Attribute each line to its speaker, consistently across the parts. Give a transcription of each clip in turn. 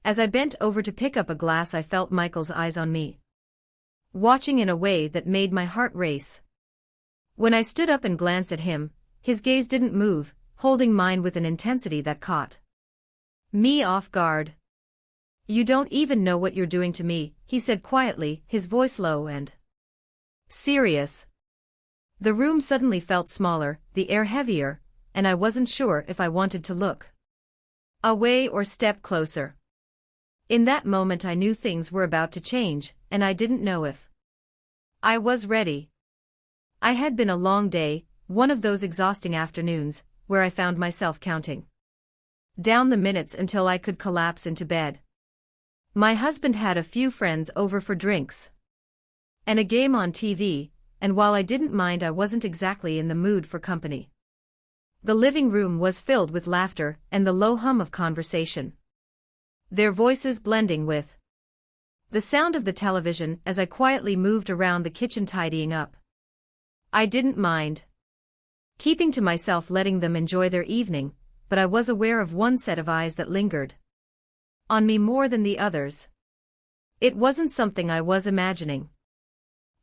Speaker 1: As I bent over to pick up a glass, I felt Michael's eyes on me, watching in a way that made my heart race. When I stood up and glanced at him, his gaze didn't move, holding mine with an intensity that caught me off guard. "You don't even know what you're doing to me," he said quietly, his voice low and serious. The room suddenly felt smaller, the air heavier, and I wasn't sure if I wanted to look away or step closer. In that moment I knew things were about to change, and I didn't know if I was ready. I had been a long day, one of those exhausting afternoons, where I found myself counting down the minutes until I could collapse into bed. My husband had a few friends over for drinks and a game on TV, and while I didn't mind, I wasn't exactly in the mood for company. The living room was filled with laughter and the low hum of conversation, their voices blending with the sound of the television as I quietly moved around the kitchen tidying up. I didn't mind keeping to myself, letting them enjoy their evening, but I was aware of one set of eyes that lingered on me more than the others. It wasn't something I was imagining.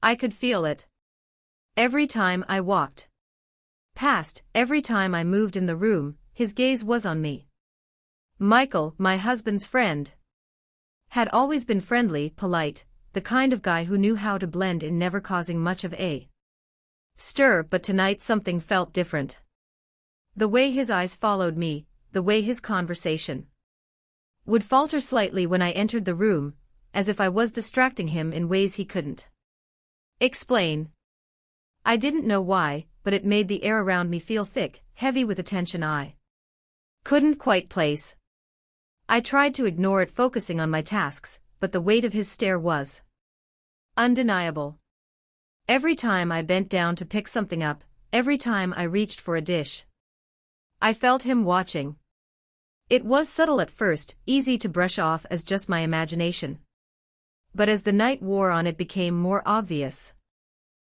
Speaker 1: I could feel it. Every time I walked past, every time I moved in the room, his gaze was on me. Michael, my husband's friend, had always been friendly, polite, the kind of guy who knew how to blend in, never causing much of a stir, but tonight something felt different. The way his eyes followed me, the way his conversation would falter slightly when I entered the room, as if I was distracting him in ways he couldn't explain. I didn't know why, but it made the air around me feel thick, heavy with attention I couldn't quite place. I tried to ignore it, focusing on my tasks, but the weight of his stare was undeniable. Every time I bent down to pick something up, every time I reached for a dish, I felt him watching. It was subtle at first, easy to brush off as just my imagination. But as the night wore on, it became more obvious.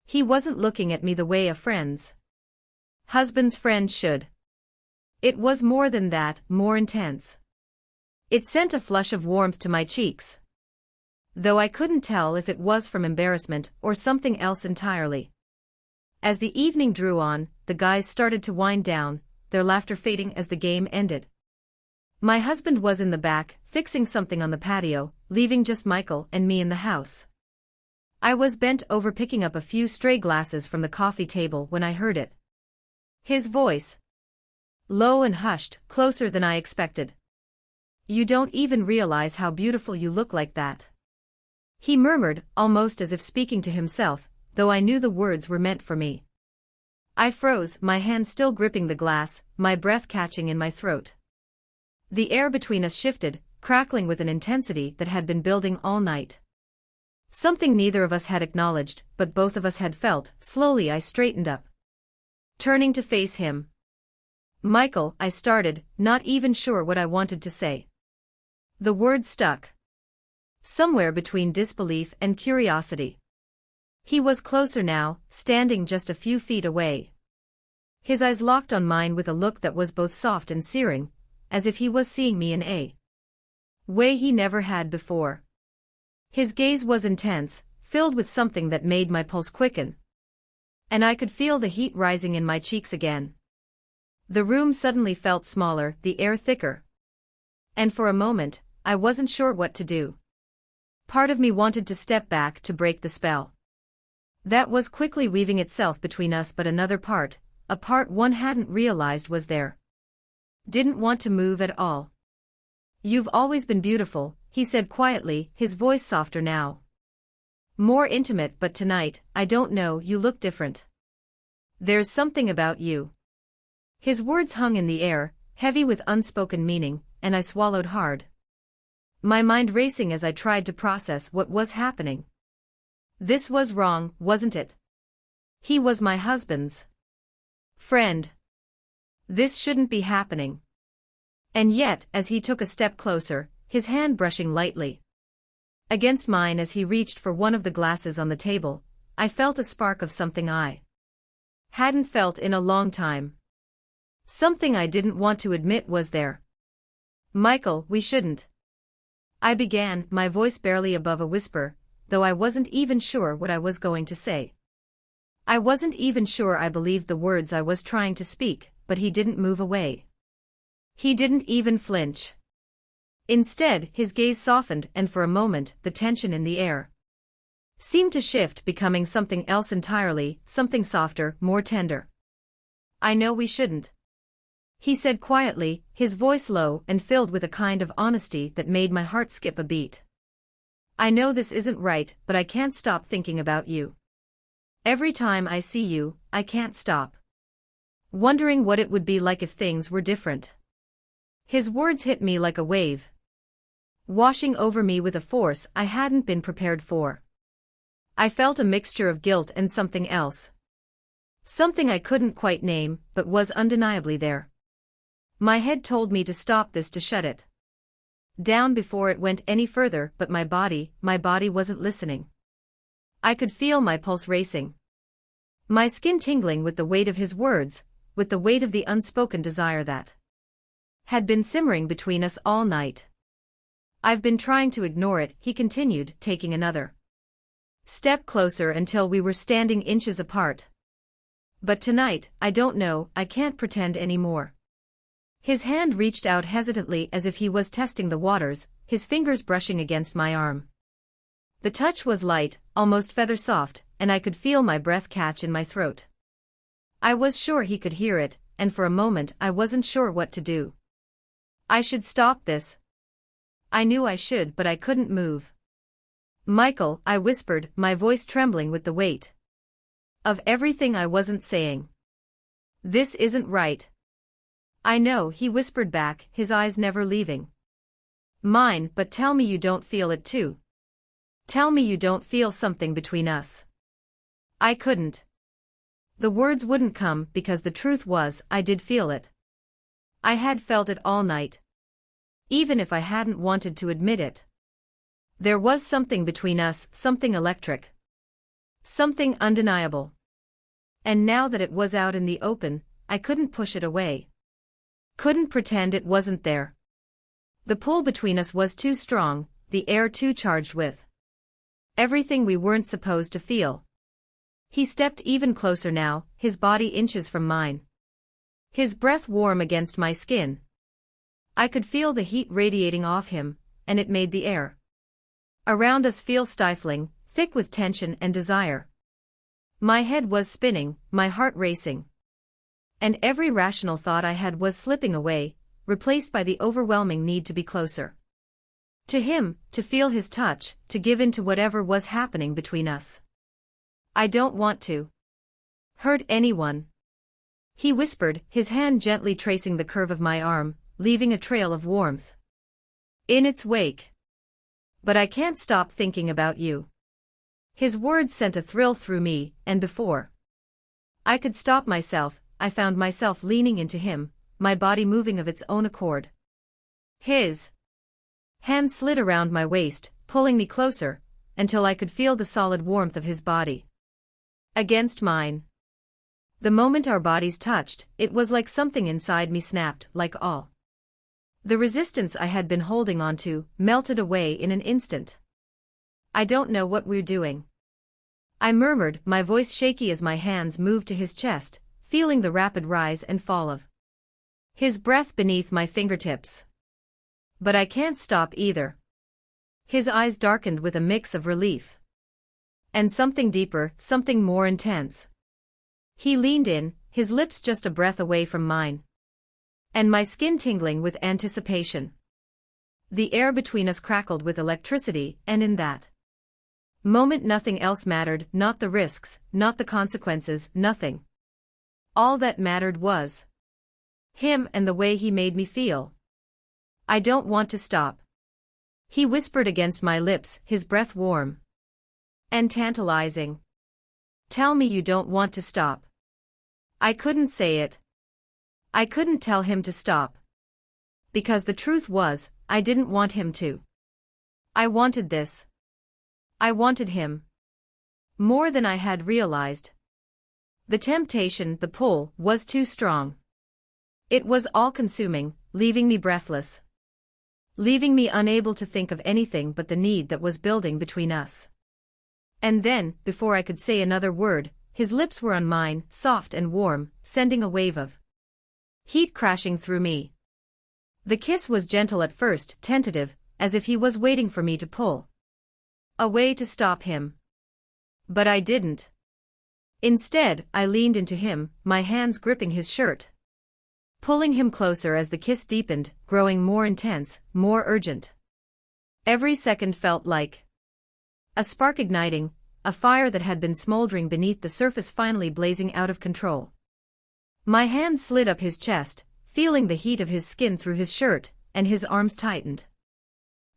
Speaker 1: He wasn't looking at me the way a husband's friend should. It was more than that, more intense. It sent a flush of warmth to my cheeks, though I couldn't tell if it was from embarrassment or something else entirely. As the evening drew on, the guys started to wind down, their laughter fading as the game ended. My husband was in the back, fixing something on the patio, leaving just Michael and me in the house. I was bent over picking up a few stray glasses from the coffee table when I heard it. His voice, low and hushed, closer than I expected. "You don't even realize how beautiful you look like that," he murmured, almost as if speaking to himself, though I knew the words were meant for me. I froze, my hand still gripping the glass, my breath catching in my throat. The air between us shifted, crackling with an intensity that had been building all night. Something neither of us had acknowledged, but both of us had felt. Slowly I straightened up, turning to face him. "Michael," I started, not even sure what I wanted to say. The words stuck somewhere between disbelief and curiosity. He was closer now, standing just a few feet away. His eyes locked on mine with a look that was both soft and searing, as if he was seeing me in a way he never had before. His gaze was intense, filled with something that made my pulse quicken, and I could feel the heat rising in my cheeks again. The room suddenly felt smaller, the air thicker, and for a moment, I wasn't sure what to do. Part of me wanted to step back to break the spell that was quickly weaving itself between us, but another part, a part one hadn't realized was there, didn't want to move at all. "You've always been beautiful," he said quietly, his voice softer now, more intimate, "but tonight, I don't know, you look different. There's something about you." His words hung in the air, heavy with unspoken meaning, and I swallowed hard, my mind racing as I tried to process what was happening. This was wrong, wasn't it? He was my husband's friend. This shouldn't be happening. And yet, as he took a step closer, his hand brushing lightly against mine as he reached for one of the glasses on the table, I felt a spark of something I hadn't felt in a long time. Something I didn't want to admit was there. "Michael, we shouldn't." I began, my voice barely above a whisper, though I wasn't even sure what I was going to say. I wasn't even sure I believed the words I was trying to speak, but he didn't move away. He didn't even flinch. Instead, his gaze softened, and for a moment, the tension in the air seemed to shift, becoming something else entirely, something softer, more tender. "I know we shouldn't," he said quietly, his voice low and filled with a kind of honesty that made my heart skip a beat. "I know this isn't right, but I can't stop thinking about you. Every time I see you, I can't stop wondering what it would be like if things were different." His words hit me like a wave, washing over me with a force I hadn't been prepared for. I felt a mixture of guilt and something else. Something I couldn't quite name, but was undeniably there. My head told me to stop this, to shut it down before it went any further, but my body wasn't listening. I could feel my pulse racing, my skin tingling with the weight of his words, with the weight of the unspoken desire that had been simmering between us all night. "I've been trying to ignore it," he continued, taking another step closer until we were standing inches apart. "But tonight, I don't know, I can't pretend anymore." His hand reached out hesitantly as if he was testing the waters, his fingers brushing against my arm. The touch was light, almost feather-soft, and I could feel my breath catch in my throat. I was sure he could hear it, and for a moment I wasn't sure what to do. I should stop this. I knew I should, but I couldn't move. "Michael," I whispered, my voice trembling with the weight of everything I wasn't saying. "This isn't right." "I know," he whispered back, his eyes never leaving mine, "but tell me you don't feel it too. Tell me you don't feel something between us." I couldn't. The words wouldn't come, because the truth was, I did feel it. I had felt it all night, even if I hadn't wanted to admit it. There was something between us, something electric, something undeniable. And now that it was out in the open, I couldn't push it away. Couldn't pretend it wasn't there. The pull between us was too strong, the air too charged with everything we weren't supposed to feel. He stepped even closer now, his body inches from mine, his breath warm against my skin. I could feel the heat radiating off him, and it made the air around us feel stifling, thick with tension and desire. My head was spinning, my heart racing, and every rational thought I had was slipping away, replaced by the overwhelming need to be closer to him, to feel his touch, to give in to whatever was happening between us. "I don't want to hurt anyone," he whispered, his hand gently tracing the curve of my arm, leaving a trail of warmth in its wake. "But I can't stop thinking about you." His words sent a thrill through me, and before I could stop myself, I found myself leaning into him, my body moving of its own accord. His hand slid around my waist, pulling me closer, until I could feel the solid warmth of his body against mine. The moment our bodies touched, it was like something inside me snapped, like all the resistance I had been holding on to melted away in an instant. "I don't know what we're doing," I murmured, my voice shaky as my hands moved to his chest, feeling the rapid rise and fall of his breath beneath my fingertips. "But I can't stop either." His eyes darkened with a mix of relief and something deeper, something more intense. He leaned in, his lips just a breath away from mine, and my skin tingling with anticipation. The air between us crackled with electricity, and in that moment nothing else mattered, not the risks, not the consequences, nothing. All that mattered was him and the way he made me feel. "I don't want to stop," he whispered against my lips, his breath warm and tantalizing. "Tell me you don't want to stop." I couldn't say it. I couldn't tell him to stop. Because the truth was, I didn't want him to. I wanted this. I wanted him more than I had realized. The temptation, the pull, was too strong. It was all-consuming, leaving me breathless, leaving me unable to think of anything but the need that was building between us. And then, before I could say another word, his lips were on mine, soft and warm, sending a wave of heat crashing through me. The kiss was gentle at first, tentative, as if he was waiting for me to pull away to stop him. But I didn't. Instead, I leaned into him, my hands gripping his shirt, pulling him closer as the kiss deepened, growing more intense, more urgent. Every second felt like a spark igniting, a fire that had been smoldering beneath the surface finally blazing out of control. My hand slid up his chest, feeling the heat of his skin through his shirt, and his arms tightened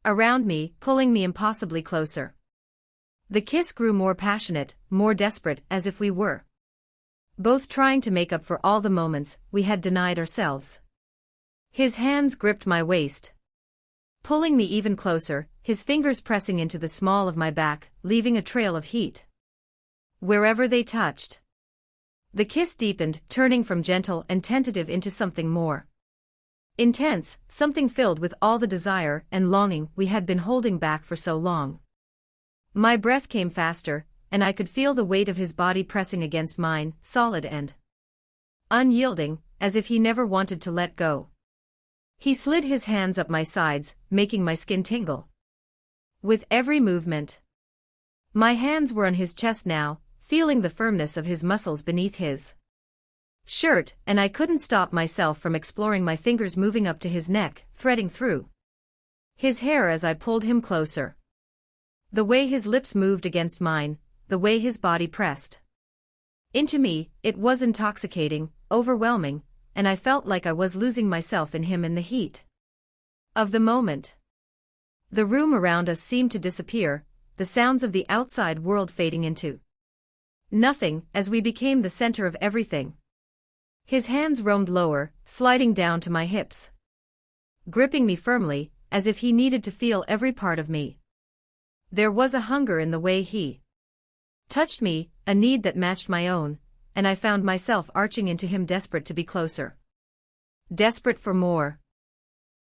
Speaker 1: around me, pulling me impossibly closer. The kiss grew more passionate, more desperate, as if we were both trying to make up for all the moments we had denied ourselves. His hands gripped my waist, pulling me even closer, his fingers pressing into the small of my back, leaving a trail of heat wherever they touched. The kiss deepened, turning from gentle and tentative into something more intense, something filled with all the desire and longing we had been holding back for so long. My breath came faster, and I could feel the weight of his body pressing against mine, solid and unyielding, as if he never wanted to let go. He slid his hands up my sides, making my skin tingle with every movement. My hands were on his chest now, feeling the firmness of his muscles beneath his shirt, and I couldn't stop myself from exploring, my fingers moving up to his neck, threading through his hair as I pulled him closer. The way his lips moved against mine, the way his body pressed into me, it was intoxicating, overwhelming, and I felt like I was losing myself in him in the heat of the moment. The room around us seemed to disappear, the sounds of the outside world fading into nothing, as we became the center of everything. His hands roamed lower, sliding down to my hips, gripping me firmly, as if he needed to feel every part of me. There was a hunger in the way he touched me, a need that matched my own, and I found myself arching into him, desperate to be closer, desperate for more.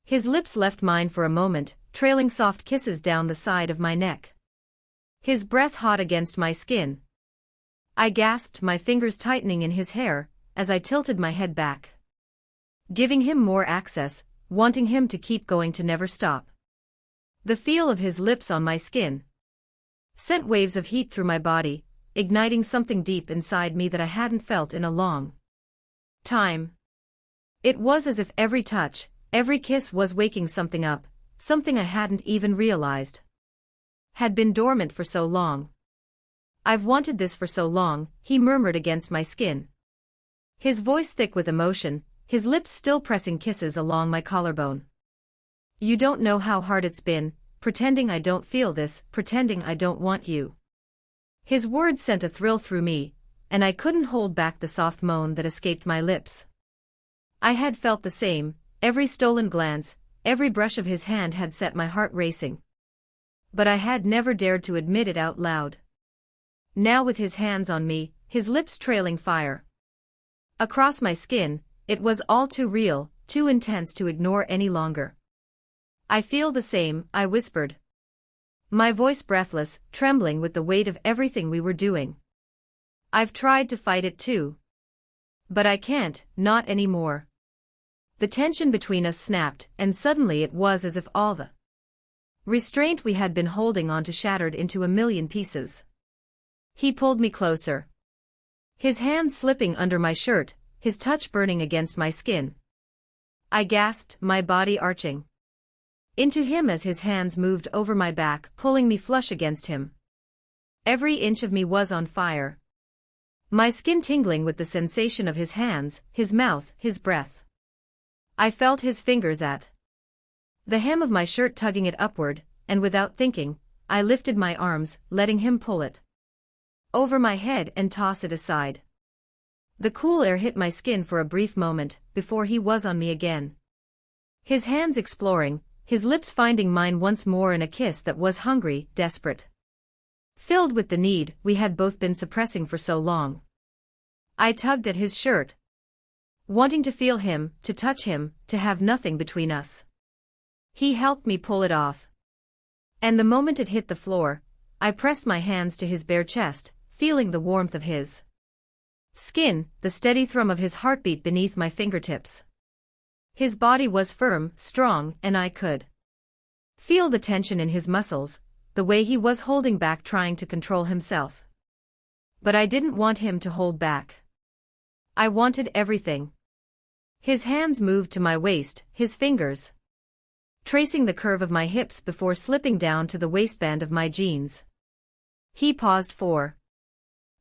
Speaker 1: His lips left mine for a moment, trailing soft kisses down the side of my neck. His breath hot against my skin. I gasped, my fingers tightening in his hair, as I tilted my head back, giving him more access, wanting him to keep going, to never stop. The feel of his lips on my skin sent waves of heat through my body, igniting something deep inside me that I hadn't felt in a long time. It was as if every touch, every kiss was waking something up, something I hadn't even realized had been dormant for so long. "I've wanted this for so long," he murmured against my skin, his voice thick with emotion, his lips still pressing kisses along my collarbone. "You don't know how hard it's been, pretending I don't feel this, pretending I don't want you." His words sent a thrill through me, and I couldn't hold back the soft moan that escaped my lips. I had felt the same, every stolen glance, every brush of his hand had set my heart racing. But I had never dared to admit it out loud. Now, with his hands on me, his lips trailing fire across my skin, it was all too real, too intense to ignore any longer. "I feel the same," I whispered, my voice breathless, trembling with the weight of everything we were doing. "I've tried to fight it too. But I can't, not anymore." The tension between us snapped, and suddenly it was as if all the restraint we had been holding on to shattered into a million pieces. He pulled me closer, his hands slipping under my shirt, his touch burning against my skin. I gasped, my body arching into him as his hands moved over my back, pulling me flush against him. Every inch of me was on fire, my skin tingling with the sensation of his hands, his mouth, his breath. I felt his fingers at the hem of my shirt, tugging it upward, and without thinking, I lifted my arms, letting him pull it over my head and toss it aside. The cool air hit my skin for a brief moment, before he was on me again, his hands exploring, his lips finding mine once more in a kiss that was hungry, desperate, filled with the need we had both been suppressing for so long. I tugged at his shirt, wanting to feel him, to touch him, to have nothing between us. He helped me pull it off. And the moment it hit the floor, I pressed my hands to his bare chest, feeling the warmth of his skin, the steady thrum of his heartbeat beneath my fingertips. His body was firm, strong, and I could feel the tension in his muscles, the way he was holding back trying to control himself. But I didn't want him to hold back. I wanted everything. His hands moved to my waist, his fingers tracing the curve of my hips before slipping down to the waistband of my jeans. He paused for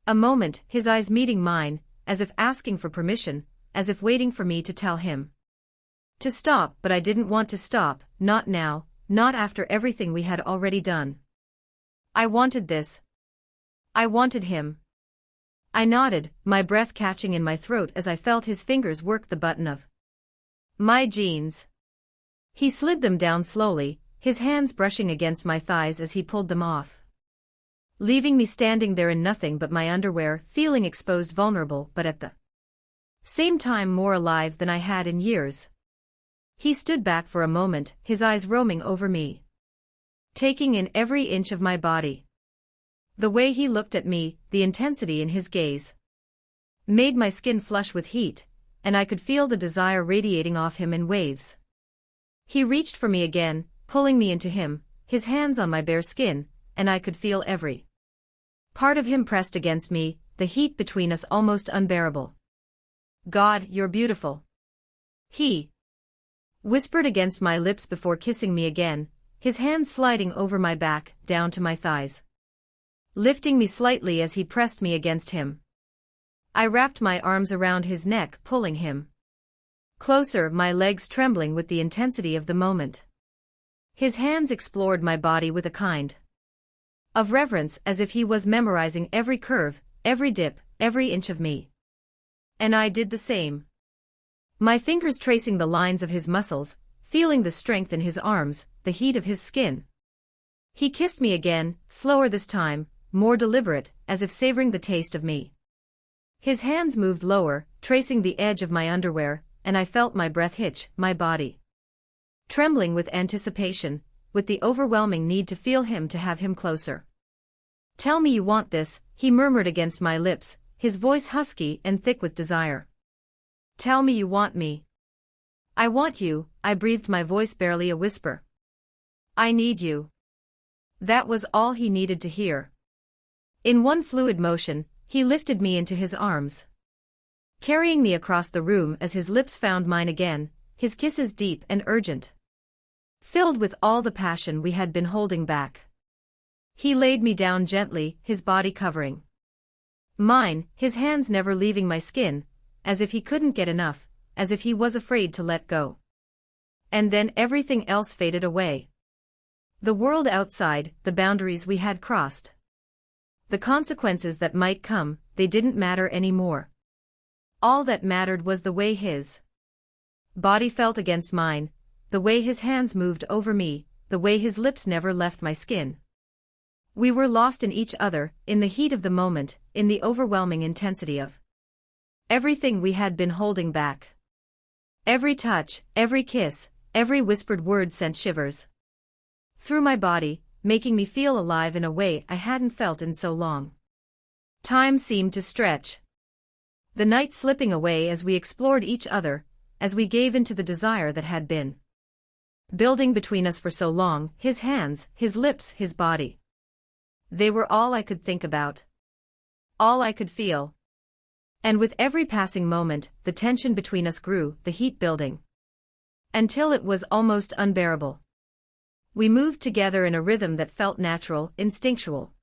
Speaker 1: a moment, his eyes meeting mine, as if asking for permission, as if waiting for me to tell him to stop, but I didn't want to stop, not now, not after everything we had already done. I wanted this. I wanted him. I nodded, my breath catching in my throat as I felt his fingers work the button of my jeans. He slid them down slowly, his hands brushing against my thighs as he pulled them off, leaving me standing there in nothing but my underwear, feeling exposed, vulnerable, but at the same time more alive than I had in years. He stood back for a moment, his eyes roaming over me, taking in every inch of my body. The way he looked at me, the intensity in his gaze, made my skin flush with heat, and I could feel the desire radiating off him in waves. He reached for me again, pulling me into him, his hands on my bare skin, and I could feel every part of him pressed against me, the heat between us almost unbearable. "God, you're beautiful," he whispered against my lips before kissing me again, his hands sliding over my back, down to my thighs, lifting me slightly as he pressed me against him. I wrapped my arms around his neck, pulling him closer, my legs trembling with the intensity of the moment. His hands explored my body with a kind of reverence, as if he was memorizing every curve, every dip, every inch of me. And I did the same. My fingers tracing the lines of his muscles, feeling the strength in his arms, the heat of his skin. He kissed me again, slower this time, more deliberate, as if savoring the taste of me. His hands moved lower, tracing the edge of my underwear, and I felt my breath hitch, my body trembling with anticipation, with the overwhelming need to feel him, to have him closer. "Tell me you want this," he murmured against my lips, his voice husky and thick with desire. "Tell me you want me." "I want you," I breathed, my voice barely a whisper. "I need you." That was all he needed to hear. In one fluid motion, he lifted me into his arms, carrying me across the room as his lips found mine again, his kisses deep and urgent, filled with all the passion we had been holding back. He laid me down gently, his body covering mine, his hands never leaving my skin, as if he couldn't get enough, as if he was afraid to let go. And then everything else faded away. The world outside, the boundaries we had crossed, the consequences that might come, they didn't matter anymore. All that mattered was the way his body felt against mine, the way his hands moved over me, the way his lips never left my skin. We were lost in each other, in the heat of the moment, in the overwhelming intensity of everything we had been holding back. Every touch, every kiss, every whispered word sent shivers through my body, making me feel alive in a way I hadn't felt in so long. Time seemed to stretch, the night slipping away as we explored each other, as we gave in to the desire that had been building between us for so long, his hands, his lips, his body. They were all I could think about, all I could feel. And with every passing moment, the tension between us grew, the heat building, until it was almost unbearable. We moved together in a rhythm that felt natural, instinctual,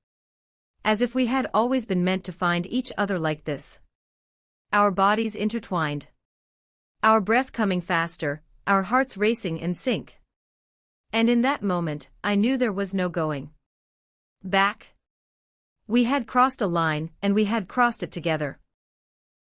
Speaker 1: as if we had always been meant to find each other like this. Our bodies intertwined, our breath coming faster, our hearts racing in sync. And in that moment, I knew there was no going back. We had crossed a line, and we had crossed it together.